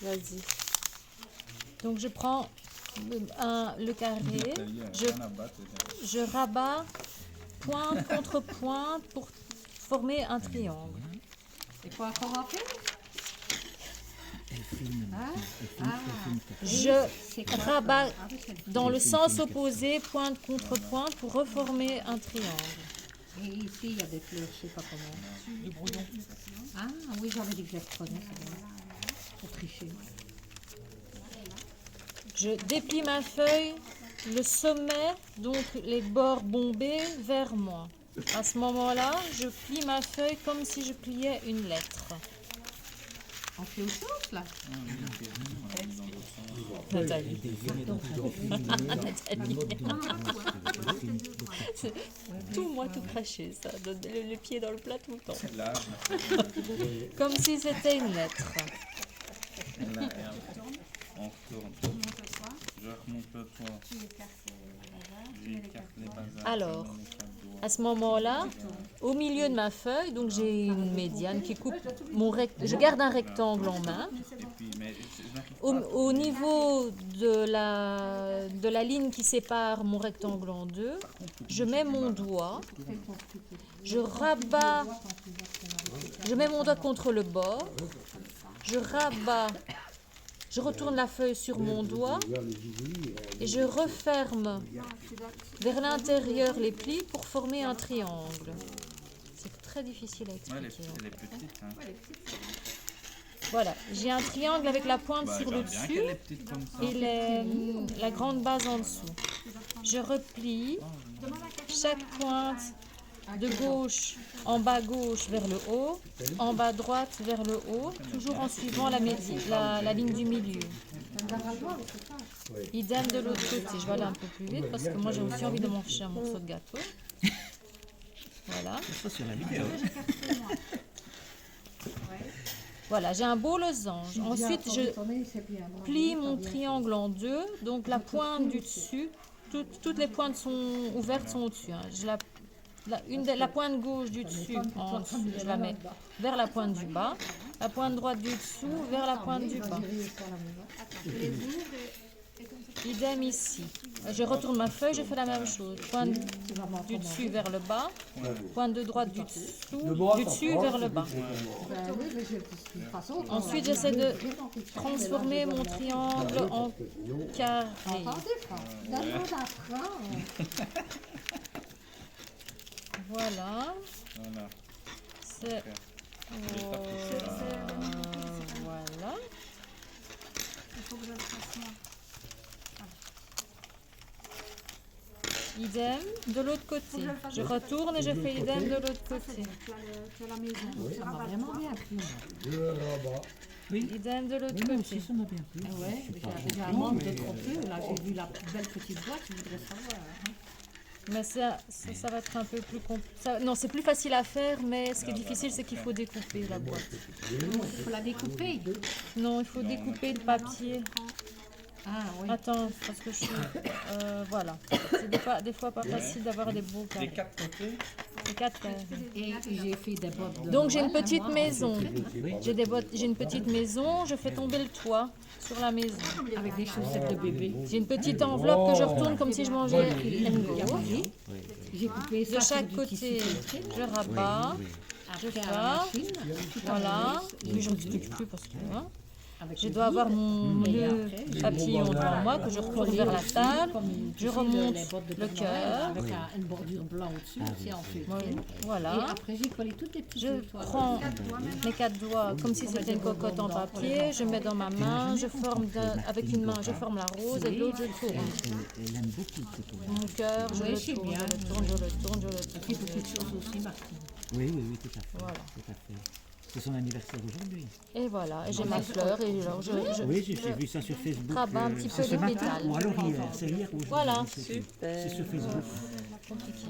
Vas-y. Donc je prends le carré, je rabats pointe contre pointe pour former un triangle. Et quoi comment faire? Je rabats dans le sens opposé, pointe contre pointe, pour reformer un triangle. Et ici, il y a des fleurs, je sais pas comment. Du brouillon. Ah oui, j'avais dit que je les reprenais, c'est bon. Pour tricher. Je déplie ma feuille, le sommet, donc les bords bombés, vers moi. À ce moment-là, je plie ma feuille comme si je pliais une lettre. On fait autre chose là. Nathalie. Nathalie. C'est tout moi tout craché, ça. Le pied dans le plat tout le temps. Comme si c'était une lettre. On retourne. Je remonte le toit. J'écarte les basares. Alors, à ce moment-là, au milieu de ma feuille, donc j'ai une médiane qui coupe mon je garde un rectangle en main. Au niveau de la ligne qui sépare mon rectangle en deux, je mets mon doigt, je rabats, je mets mon doigt contre le bord, je rabats, je retourne la feuille sur mon doigt et je referme vers l'intérieur les plis pour former un triangle. C'est très difficile à expliquer. Elle est petite. Hein. Voilà, j'ai un triangle avec la pointe sur le dessus et la grande base en dessous. Je replie chaque pointe de gauche en bas gauche vers le haut, en bas droite vers le haut, toujours en suivant la ligne du milieu. Idem de l'autre côté. Je vais aller un peu plus vite parce que moi j'ai aussi envie de manger un morceau de gâteau. Voilà. Voilà, j'ai un beau losange. Ensuite, je plie mon triangle en deux. Donc la pointe du dessus, toutes les pointes sont ouvertes, sont au-dessus. Hein. La pointe gauche du dessus, je la mets vers la pointe du bas. La pointe droite du dessous vers la pointe du bas. Idem ici. Je retourne ma feuille, je fais la même chose. Pointe du dessus vers le bas. Pointe de droite du dessus vers le bas. Ensuite, j'essaie de transformer mon triangle en carré. Voilà. C'est... voilà. Il faut que je le fasse moi. Idem de l'autre côté. Je retourne et je fais idem de l'autre côté. Tu as la maison. Ça m'a vraiment bien plu. Idem de l'autre côté. Ça m'a bien plu. Ouais, j'ai un manque de trop peu. Là, j'ai vu la belle petite boîte, je voudrais savoir. Hein. Mais ça va être un peu plus compliqué. Non, c'est plus facile à faire, mais ce qui est difficile, c'est qu'il faut découper la boîte. Il faut la découper. Non, il faut découper le papier. Ah oui. Attends, parce que je suis... voilà. C'est des fois pas facile d'avoir des beaux carrés. Les quatre côtés. Les quatre carrés. Et j'ai fait des bottes de... Donc j'ai une petite maison. J'ai une petite maison, je fais tomber le toit sur la maison. Avec des chaussettes de bébé. J'ai une petite enveloppe que je retourne comme si je mangeais une gaufre. J'ai coupé ça De chaque côté, je rabats, je fais, voilà, puis je ne explique plus parce que je dois avoir mon papillon devant moi que je retourne vers la table, je remonte le cœur, avec une bordure blanche au-dessus, c'est en fait. voilà. Et après j'ai collé toutes les petites Je prends mes quatre doigts comme si c'était une cocotte en papier, je mets dans ma main, je forme avec une main, je forme la rose et de l'autre je tourne. Elle aime beaucoup ce tour. Mon cœur, je le tourne, je le tourne, je le tourne, je le tourne. beaucoup de choses aussi, Martine. Oui, tout à fait. Voilà. Tout à fait. C'est son anniversaire aujourd'hui. Et voilà, et j'ai ma fleur et alors Oui, j'ai vu ça sur Facebook. rabats un petit peu c'est les ce matin pétales. ou alors hier, c'est hier ou aujourd'hui. Voilà. C'est sur Facebook. Compliqué.